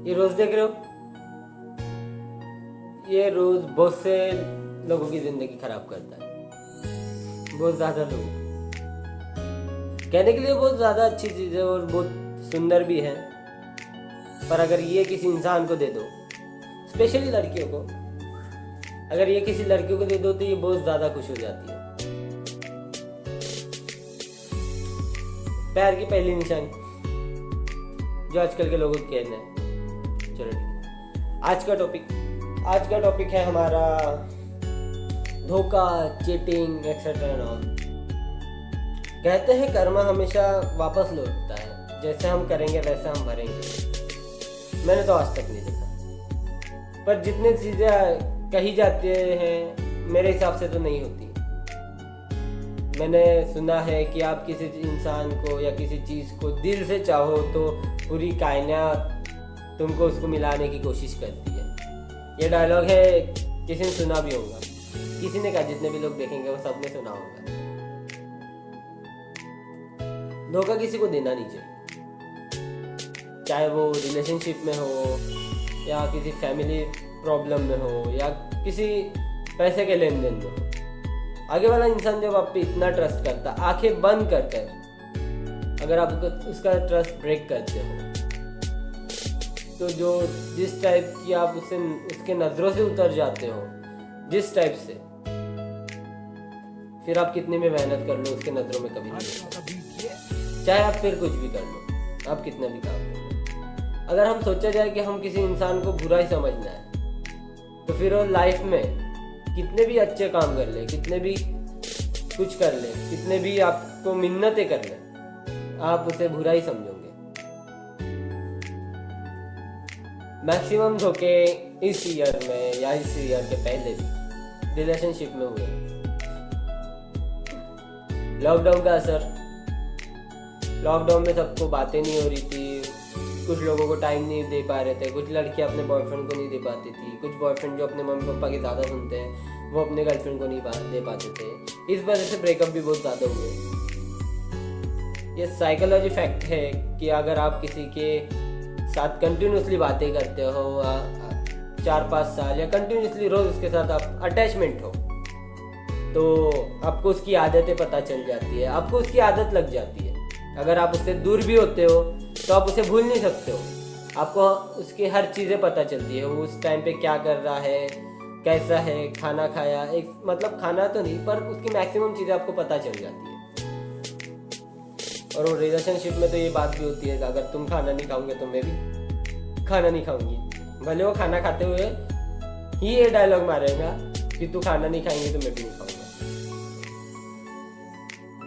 ये रोज देख रहे हो, ये रोज बहुत से लोगों की जिंदगी खराब करता है, बहुत ज्यादा लोग। कहने के लिए बहुत ज्यादा अच्छी चीज है और बहुत सुंदर भी है, पर अगर ये किसी इंसान को दे दो, स्पेशली लड़कियों को, अगर ये किसी लड़कियों को दे दो तो ये बहुत ज्यादा खुश हो जाती है। प्यार की पहली निशानी जो आजकल के लोगों के कहना है। चलो ठीक है, आज का टॉपिक है हमारा धोखा, चीटिंग एक्सेट्रा एंड ऑल। कहते हैं कर्मा हमेशा वापस लौटता है, जैसे हम करेंगे वैसे हम भरेंगे। मैंने तो आज तक नहीं देखा, पर जितनी चीज़ें कही जाती हैं मेरे हिसाब से तो नहीं होती। मैंने सुना है कि आप किसी इंसान को या किसी चीज़ को दिल से चाहो तो पूरी कायनात तुमको उसको मिलाने की कोशिश करती है। ये डायलॉग है, किसी ने सुना भी होगा, किसी ने कहा, जितने भी लोग देखेंगे वो सबने सुना होगा। धोखा किसी को देना नहीं चाहिए, चाहे वो रिलेशनशिप में हो या किसी फैमिली प्रॉब्लम में हो या किसी पैसे के लेन देन में हो। आगे वाला इंसान जब आप पे इतना ट्रस्ट करता, आंखें बंद करकर अगर आप उसका ट्रस्ट ब्रेक करते हो, तो जो जिस टाइप की आप उसके नज़रों से उतर जाते हो, जिस टाइप से, फिर आप कितनी भी मेहनत कर लो उसके नज़रों में कभी नहीं, चाहे आप फिर कुछ भी कर लो, आप कितना भी काम कर लो। अगर हम सोचा जाए कि हम किसी इंसान को बुरा ही समझना है, तो फिर वो लाइफ में कितने भी अच्छे काम कर ले, कितने भी कुछ कर ले, कितने भी आपको मिन्नतें कर ले, आप उसे बुरा ही समझोगे। मैक्सिमम धोखे इस ईयर में या इस ईयर के पहले भी रिलेशनशिप में हुए। लॉकडाउन का असर, लॉकडाउन में सबको बातें नहीं हो रही थी, कुछ लोगों को टाइम नहीं दे पा रहे थे, कुछ लड़कियां अपने बॉयफ्रेंड को नहीं दे पाती थी, कुछ बॉयफ्रेंड जो अपने मम्मी पापा की ज़्यादा सुनते हैं वो अपने गर्लफ्रेंड को नहीं दे पाते थे। इस वजह से ब्रेकअप भी बहुत ज़्यादा हुए। ये साइकोलॉजी फैक्ट है कि अगर आप किसी के साथ कंटिन्यूसली बातें करते हो 4-5 साल या कंटिन्यूसली रोज उसके साथ आप अटैचमेंट हो, तो आपको उसकी आदतें पता चल जाती है, आपको उसकी आदत लग जाती है। अगर आप उससे दूर भी होते हो तो आप उसे भूल नहीं सकते हो, आपको उसकी हर चीज़ें पता चलती है, वो उस टाइम पे क्या कर रहा है, कैसा है, खाना खाया, एक मतलब खाना तो नहीं पर उसकी मैक्सिमम चीज़ें आपको पता चल जाती है। और वो रिलेशनशिप में तो ये बात भी होती है कि अगर तुम खाना नहीं खाओगे तो मैं भी खाना नहीं खाऊंगी। भले वो खाना खाते हुए ही ये डायलॉग मारेगा कि तू खाना नहीं खाएंगे तो मैं भी नहीं खाऊंगा।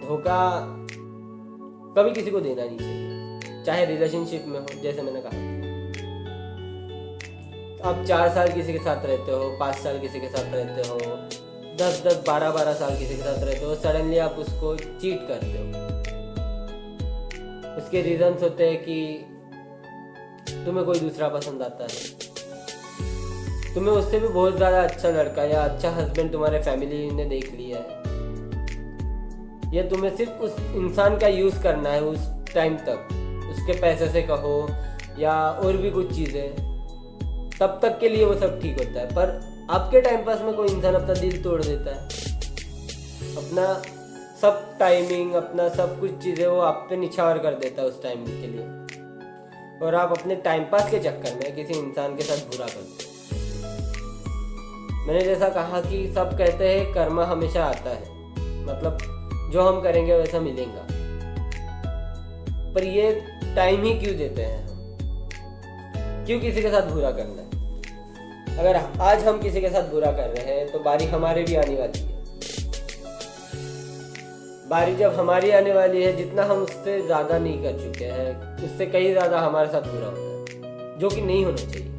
धोखा कभी किसी को देना नहीं चाहिए, चाहे रिलेशनशिप में हो। जैसे मैंने कहा, आप 4 साल किसी के साथ रहते हो, 5 साल किसी के साथ रहते हो, 10-10, 12-12 साल किसी के साथ रहते हो, सडनली आप उसको चीट करते हो। उसके रीजंस होते हैं कि तुम्हें कोई दूसरा पसंद आता है, तुम्हें उससे भी बहुत ज़्यादा अच्छा लड़का या अच्छा हस्बैंड तुम्हारे फैमिली ने देख लिया है, या तुम्हें सिर्फ उस इंसान का यूज़ करना है उस टाइम तक, उसके पैसे से कहो या और भी कुछ चीज़ें, तब तक के लिए वो सब ठीक होता है। पर आपके टाइम पास में कोई इंसान अपना दिल तोड़ देता है, अपना सब टाइमिंग, अपना सब कुछ चीज़ें वो आप पे निछावर कर देता है उस टाइम के लिए, और आप अपने टाइम पास के चक्कर में किसी इंसान के साथ बुरा करते हो। मैंने जैसा कहा कि सब कहते हैं कर्मा हमेशा आता है, मतलब जो हम करेंगे वैसा मिलेगा, पर ये टाइम ही क्यों देते हैं हम? क्यों किसी के साथ बुरा करना है? अगर आज हम किसी के साथ बुरा कर रहे हैं तो बारी हमारे भी आने वाली है। बारी जब हमारी आने वाली है, जितना हम उससे ज़्यादा नहीं कर चुके हैं, उससे कहीं ज़्यादा हमारे साथ बुरा होता है, जो कि नहीं होना चाहिए।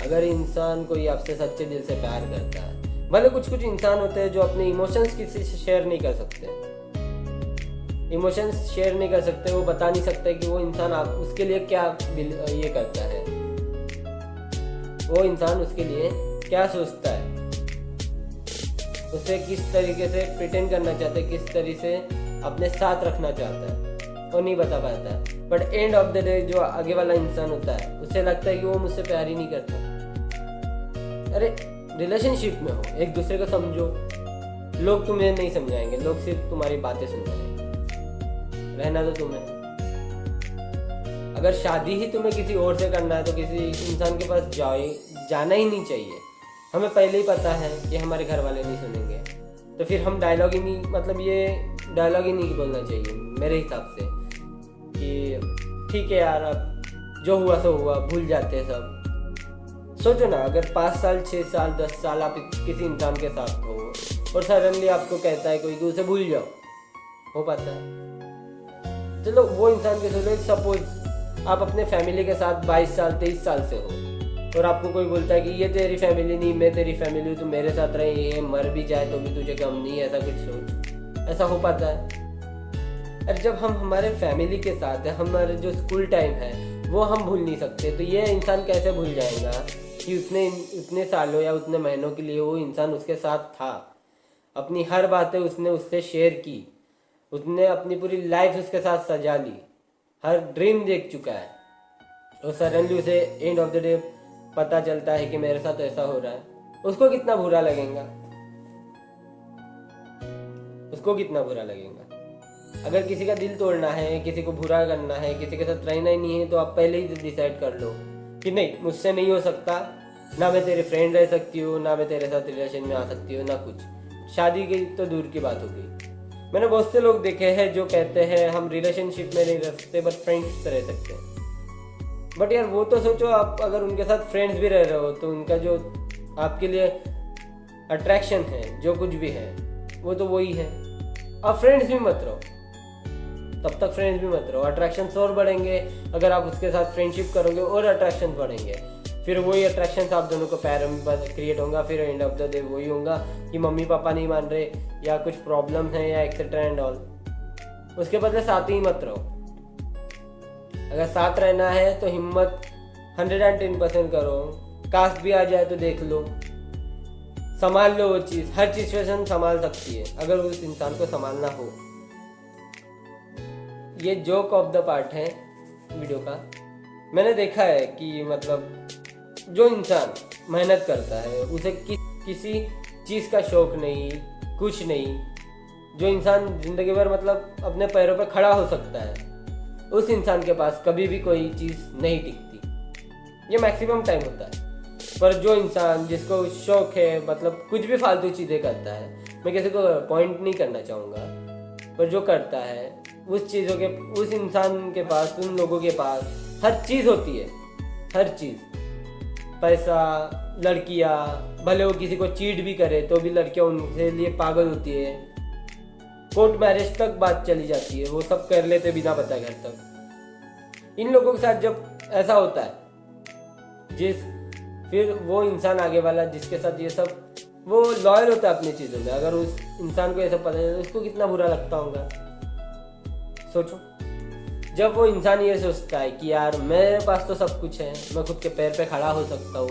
अगर इंसान कोई आपसे सच्चे दिल से प्यार करता है, भले कुछ इंसान होते हैं जो अपने इमोशंस किसी से शेयर नहीं कर सकते, इमोशंस शेयर नहीं कर सकते, वो बता नहीं सकते कि वो इंसान आप उसके लिए क्या ये करता है, वो इंसान उसके लिए क्या सोचता है, उसे किस तरीके से प्रिटेंड करना चाहता है, किस तरीके से अपने साथ रखना चाहता है। और नहीं बता पाता है, but end of the day जो आगे वाला इंसान होता है उसे लगता है कि वो मुझसे प्यार ही नहीं करता। अरे रिलेशनशिप में हो, एक दूसरे को समझो। लोग तुम्हें नहीं समझाएंगे, लोग सिर्फ तुम्हारी बातें सुन रहे। रहना तो तुम्हें। अगर शादी ही तुम्हें किसी और से करना है तो किसी इंसान के पास जाना ही नहीं चाहिए। हमें पहले ही पता है कि हमारे घर वाले नहीं सुनेंगे, तो फिर हम डायलॉग ही नहीं, मतलब ये डायलॉग ही नहीं बोलना चाहिए मेरे हिसाब से, कि ठीक है यार अब जो हुआ सो हुआ, भूल जाते हैं सब। सोचो ना, अगर 5 साल 6 साल 10 साल आप किसी इंसान के साथ हो और सडनली आपको कहता है कोई कि उसे भूल जाओ, हो पाता है? चलो वो इंसान के सोचो, सपोज आप अपने फैमिली के साथ 22 साल 23 साल से हो और आपको कोई बोलता है कि ये तेरी फैमिली नहीं, मैं तेरी फैमिली हूँ, तू मेरे साथ रहे, ये मर भी जाए तो भी तुझे गम नहीं, ऐसा कुछ सोच। ऐसा हो पाता है? और जब हम हमारे फैमिली के साथ है, हमारे जो स्कूल टाइम है वो हम भूल नहीं सकते, तो ये इंसान कैसे भूल जाएगा कि उतने सालों या उतने महीनों के लिए वो इंसान उसके साथ था, अपनी हर बातें उसने उससे शेयर की, उसने अपनी पूरी लाइफ उसके साथ सजा ली, हर ड्रीम देख चुका है, और सडनली उसे एंड ऑफ द डे पता चलता है कि मेरे साथ ऐसा हो रहा है। उसको कितना बुरा लगेगा? उसको कितना बुरा लगेगा? अगर किसी का दिल तोड़ना है, किसी को बुरा करना है, किसी के साथ रहना ही नहीं है, तो आप पहले ही डिसाइड कर लो कि नहीं, मुझसे नहीं हो सकता, ना मैं तेरे फ्रेंड रह सकती हूँ, ना मैं तेरे साथ रिलेशन में आ सकती हूँ, ना कुछ। शादी की तो दूर की बात हो गई। मैंने बहुत से लोग देखे हैं जो कहते हैं हम रिलेशनशिप में नहीं रह सकते बट फ्रेंड्स रह सकते हैं। बट यार वो तो सोचो, आप अगर उनके साथ फ्रेंड्स भी रह रहे हो तो उनका जो आपके लिए अट्रैक्शन है, जो कुछ भी है, वो तो वही है। आप फ्रेंड्स भी मत रहो, तब तक फ्रेंड्स भी मत रहो, अट्रैक्शंस और बढ़ेंगे। अगर आप उसके साथ फ्रेंडशिप करोगे और अट्रैक्शन बढ़ेंगे, फिर वही अट्रैक्शंस आप दोनों को पैर में क्रिएट होगा। फिर एंड ऑफ द डे वही होगा कि मम्मी पापा नहीं मान रहे या कुछ प्रॉब्लम है या एक्सेट्रा एंड ऑल। उसके बदले साथ ही मत रहो। अगर साथ रहना है तो हिम्मत 110% करो। कास्ट भी आ जाए तो देख लो, संभाल लो वो चीज़। हर सिचुएशन संभाल सकती है अगर उस इंसान को संभालना हो। ये जोक ऑफ द पार्ट है वीडियो का। मैंने देखा है कि मतलब जो इंसान मेहनत करता है उसे किसी चीज़ का शौक नहीं, कुछ नहीं, जो इंसान ज़िंदगी भर मतलब अपने पैरों पर खड़ा हो सकता है, उस इंसान के पास कभी भी कोई चीज़ नहीं टिकती। ये मैक्सिमम टाइम होता है। पर जो इंसान जिसको शौक है, मतलब कुछ भी फालतू चीज़ें करता है, मैं किसी को पॉइंट नहीं करना चाहूँगा, पर जो करता है उस चीज़ों के, उस इंसान के पास, उन लोगों के पास हर चीज़ होती है। हर चीज़, पैसा, लड़कियाँ, भले वो किसी को चीट भी करे तो भी लड़कियाँ उनके लिए पागल होती है। कोर्ट मैरिज तक बात चली जाती है, वो सब कर लेते बिना बताए घर तक। इन लोगों के साथ जब ऐसा होता है, फिर वो इंसान आगे वाला जिसके साथ ये सब, वो लॉयल होता है अपनी चीज़ों में। अगर उस इंसान को ये सब पता चले तो उसको कितना बुरा लगता होगा। सोचो, जब वो इंसान ये सोचता है कि यार मेरे पास तो सब कुछ है, मैं खुद के पैर पे खड़ा हो सकता हूँ,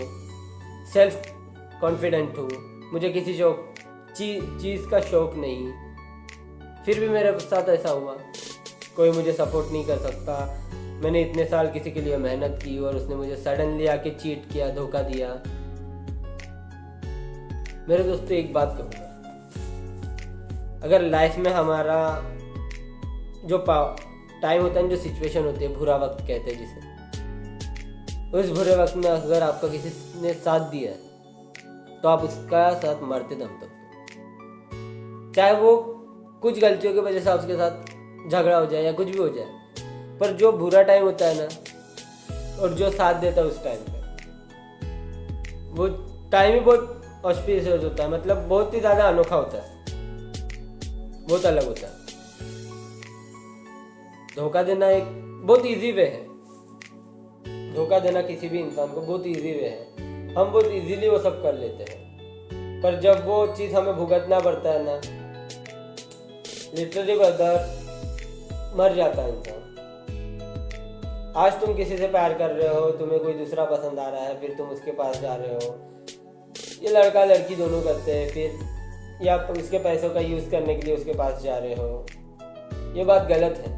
सेल्फ कॉन्फिडेंट हूँ, मुझे किसी चीज़ का शौक नहीं, फिर भी मेरे साथ ऐसा हुआ, कोई मुझे सपोर्ट नहीं कर सकता, मैंने इतने साल किसी के लिए मेहनत की और उसने मुझे सडनली आके चीट किया, धोखा दिया। मेरे दोस्तों एक बात कहूँगा, अगर लाइफ में हमारा जो टाइम होता है, जो सिचुएशन होती है, बुरा वक्त कहते हैं जिसे, उस बुरे वक्त में अगर आपका किसी ने साथ दिया है तो आप उसका साथ मरते दम तक, चाहे वो कुछ गलतियों की वजह से आपके साथ झगड़ा हो जाए या कुछ भी हो जाए, पर जो बुरा टाइम होता है ना, और जो साथ देता है उस टाइम पे, वो टाइम ही बहुत ऑस्पिशियस होता है, मतलब बहुत ही ज़्यादा अनोखा होता है, बहुत अलग होता है। धोखा देना एक बहुत इजी वे है, धोखा देना किसी भी इंसान को बहुत इजी वे है, हम बहुत इजीली वो सब कर लेते हैं। पर जब वो चीज़ हमें भुगतना पड़ता है ना, लिटरली ब्रदर, मर जाता है इंसान। आज तुम किसी से प्यार कर रहे हो, तुम्हें कोई दूसरा पसंद आ रहा है, फिर तुम उसके पास जा रहे हो, ये लड़का लड़की दोनों करते हैं, फिर या उसके पैसों का यूज़ करने के लिए उसके पास जा रहे हो, ये बात गलत है।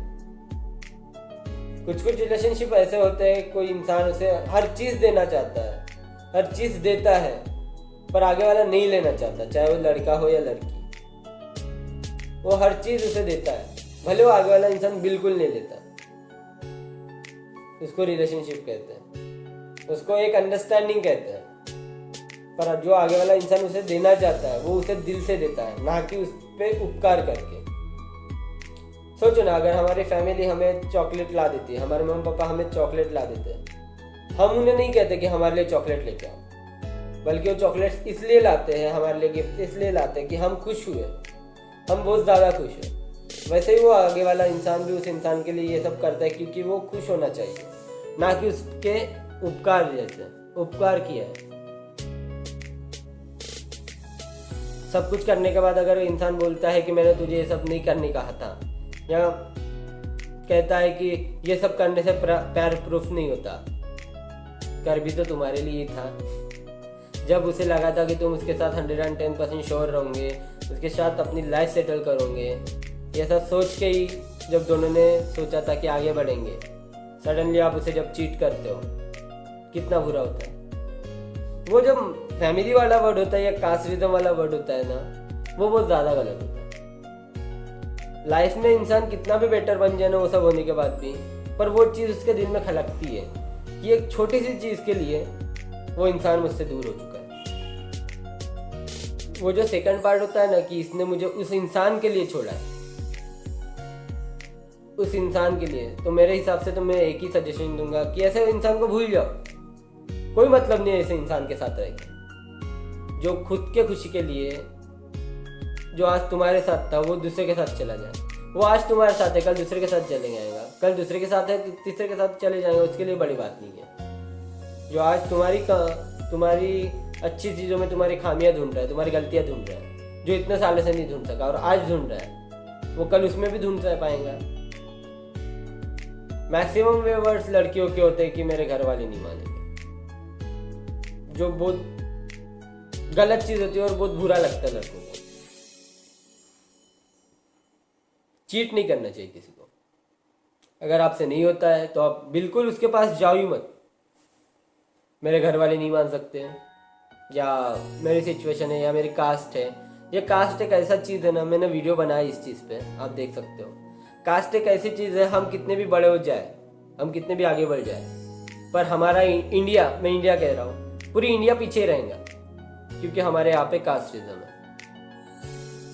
कुछ कुछ रिलेशनशिप ऐसे होते हैं, कोई इंसान उसे हर चीज़ देना चाहता है, हर चीज़ देता है, पर आगे वाला नहीं लेना चाहता, चाहे वो लड़का हो या लड़की। वो हर चीज़ उसे देता है, भले वो आगे वाला इंसान बिल्कुल नहीं लेता। उसको रिलेशनशिप कहते हैं, उसको एक अंडरस्टैंडिंग कहते हैं। पर जो आगे वाला इंसान उसे देना चाहता है वो उसे दिल से देता है, ना कि उस पर उपकार करके। सोचो ना, अगर हमारी फैमिली हमें चॉकलेट ला देती है, हमारे मम्मी पापा हमें चॉकलेट ला देते हैं, हम उन्हें नहीं कहते कि हमारे लिए चॉकलेट लेके आओ, बल्कि वो चॉकलेट्स इसलिए लाते हैं, हमारे लिए गिफ्ट इसलिए लाते हैं कि हम खुश हुए, हम बहुत ज़्यादा खुश हैं। वैसे ही वो आगे वाला इंसान भी उस इंसान के लिए ये सब करता है क्योंकि वो खुश होना चाहिए, ना कि उसके उपकार जैसे उपकार किया है। सब कुछ करने के बाद अगर इंसान बोलता है कि मैंने तुझे ये सब नहीं करने कहा था, या कहता है कि ये सब करने से प्यार प्रूफ नहीं होता, कर भी तो तुम्हारे लिए ही था। जब उसे लगा था कि तुम उसके साथ 110% श्योर रहोगे, उसके साथ अपनी लाइफ सेटल करोगे, ये सब सोच के ही जब दोनों ने सोचा था कि आगे बढ़ेंगे, सडनली आप उसे जब चीट करते हो, कितना बुरा होता है। वो जब फैमिली वाला वर्ड होता है या कास्टिज्म वाला वर्ड होता है ना, वो बहुत ज़्यादा गलत होता है। लाइफ में इंसान कितना भी बेटर बन जाए ना, वो सब होने के बाद भी, पर वो चीज़ उसके दिल में खलकती है कि एक छोटी सी चीज़ के लिए वो इंसान मुझसे दूर हो चुका है। वो जो सेकंड पार्ट होता है ना, कि इसने मुझे उस इंसान के लिए छोड़ा है, उस इंसान के लिए, तो मेरे हिसाब से तो मैं एक ही सजेशन दूंगा कि ऐसे इंसान को भूल जाओ। कोई मतलब नहीं है ऐसे इंसान के साथ रह के, जो खुद के खुशी के लिए, जो आज तुम्हारे साथ था वो दूसरे के साथ चला जाए। वो आज तुम्हारे साथ है, कल दूसरे के साथ चले जाएगा, कल दूसरे के साथ है, तीसरे के साथ चले जाएगा, उसके लिए बड़ी बात नहीं है। जो आज तुम्हारी अच्छी चीज़ों में तुम्हारी खामियां ढूंढ रहा है, तुम्हारी गलतियां ढूंढ रहा है, जो इतने सालों से नहीं ढूंढ सका और आज ढूंढ रहा है, वो कल उसमें भी ढूंढ पाएगा। मैक्सिमम वे वर्ड्स लड़कियों के होते हैं कि मेरे घर वाले नहीं मानेंगे, जो बहुत गलत चीज होती है और बहुत बुरा लगता है लड़कों को। चीट नहीं करना चाहिए किसी को। अगर आपसे नहीं होता है तो आप बिल्कुल उसके पास जाओ ही मत। मेरे घर वाले नहीं मान सकते हैं, या मेरी सिचुएशन है, या मेरी कास्ट है। ये कास्ट एक ऐसा चीज़ है ना, मैंने वीडियो बनाई इस चीज़ पे, आप देख सकते हो। कास्ट एक ऐसी चीज़ है, हम कितने भी बड़े हो जाए, हम कितने भी आगे बढ़ जाए, पर हमारा इंडिया, मैं इंडिया कह रहा हूँ, पूरी इंडिया पीछे रहेगा, क्योंकि हमारे यहाँ पे कास्टिज्म है।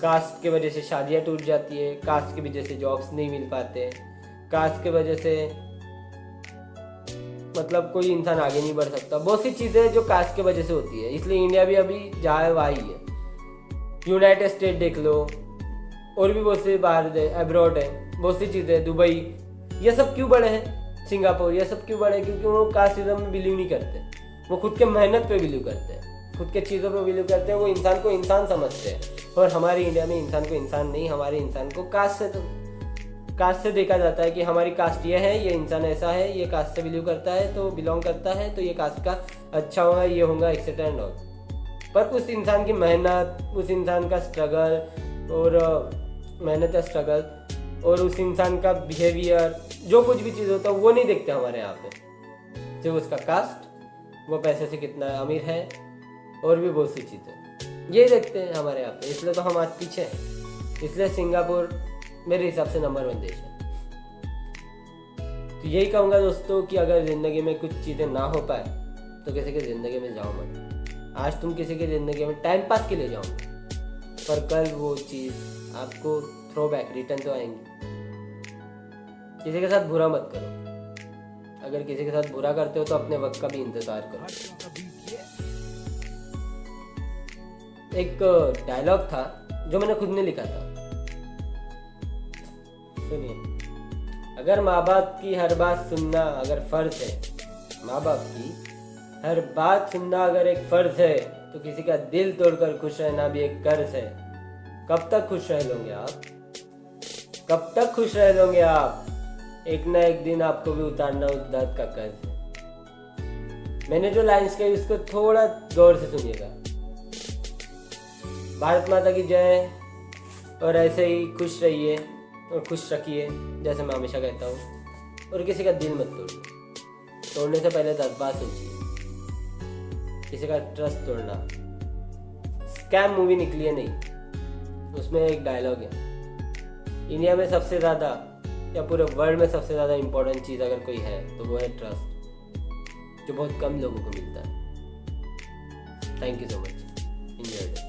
कास्ट की वजह से शादियाँ टूट जाती है, कास्ट की वजह से जॉब्स नहीं मिल पाते, कास्ट की वजह से मतलब कोई इंसान आगे नहीं बढ़ सकता। बहुत सी चीज़ें जो कास्ट की वजह से होती है, इसलिए इंडिया भी अभी जहाँ है वहाँ ही है। यूनाइटेड स्टेट देख लो, और भी बहुत से बाहर अब्रॉड है, बहुत सी चीज़ें, दुबई, ये सब क्यों बड़े हैं, सिंगापुर, ये सब क्यों बड़े हैं? क्योंकि वो कास्टिज्म में बिलीव नहीं करते, वो खुद के मेहनत पे बिलीव करते हैं, खुद के चीज़ों पे बिलीव करते हैं, वो इंसान को इंसान समझते हैं। और हमारे इंडिया में इंसान को इंसान नहीं, हमारे इंसान को कास्ट से देखा जाता है कि हमारी कास्ट ये है, ये इंसान ऐसा है, ये कास्ट से बिलीव करता है, तो बिलोंग करता है, तो ये कास्ट का अच्छा होगा, ये होगा, एक्सेट्रा एंड ऑल। पर उस इंसान की मेहनत, उस इंसान का स्ट्रगल और मेहनत या स्ट्रगल, और उस इंसान का बिहेवियर, जो कुछ भी चीज़ होता है वो नहीं देखते हमारे यहाँ पे। सिर्फ उसका कास्ट, वो पैसे से कितना अमीर है, और भी बहुत सी चीज़ें ये देखते हैं हमारे यहाँ पे। इसलिए तो हम आज पीछे हैं। इसलिए सिंगापुर मेरे हिसाब से नंबर 1 देश है। तो यही कहूँगा दोस्तों कि अगर ज़िंदगी में कुछ चीज़ें ना हो पाए तो किसी की ज़िंदगी में जाओ मत। आज तुम किसी की ज़िंदगी में टाइम पास के लिए जाओ, पर कल वो चीज़ आपको थ्रो बैक रिटर्न तो आएंगी। किसी के साथ बुरा मत करो। अगर किसी के साथ बुरा करते हो तो अपने वक्त का भी इंतज़ार करो। एक डायलॉग था जो मैंने खुद ने लिखा था, सुनिए। अगर माँ बाप की हर बात सुनना अगर फर्ज है, माँ बाप की हर बात सुनना अगर एक फर्ज है, तो किसी का दिल तोड़कर खुश रहना भी एक कर्ज है। कब तक खुश रह लोगे आप? कब तक खुश रह लोगे आप? एक ना एक दिन आपको भी उतारना उस दर्द का कर्ज है। मैंने जो लाइन्स कही उसको थोड़ा गौर से सुनिएगा। भारत माता की जय, और ऐसे ही खुश रहिए और खुश रखिए, जैसे मैं हमेशा कहता हूँ। और किसी का दिल मत तोड़िए। तोड़ने से पहले 10 बार सोचिए। किसी का ट्रस्ट तोड़ना, स्कैम मूवी निकली है नहीं, उसमें एक डायलॉग है, इंडिया में सबसे ज़्यादा या पूरे वर्ल्ड में सबसे ज़्यादा इम्पोर्टेंट चीज़ अगर कोई है तो वो है ट्रस्ट, जो बहुत कम लोगों को मिलता है। Thank you so much, enjoy.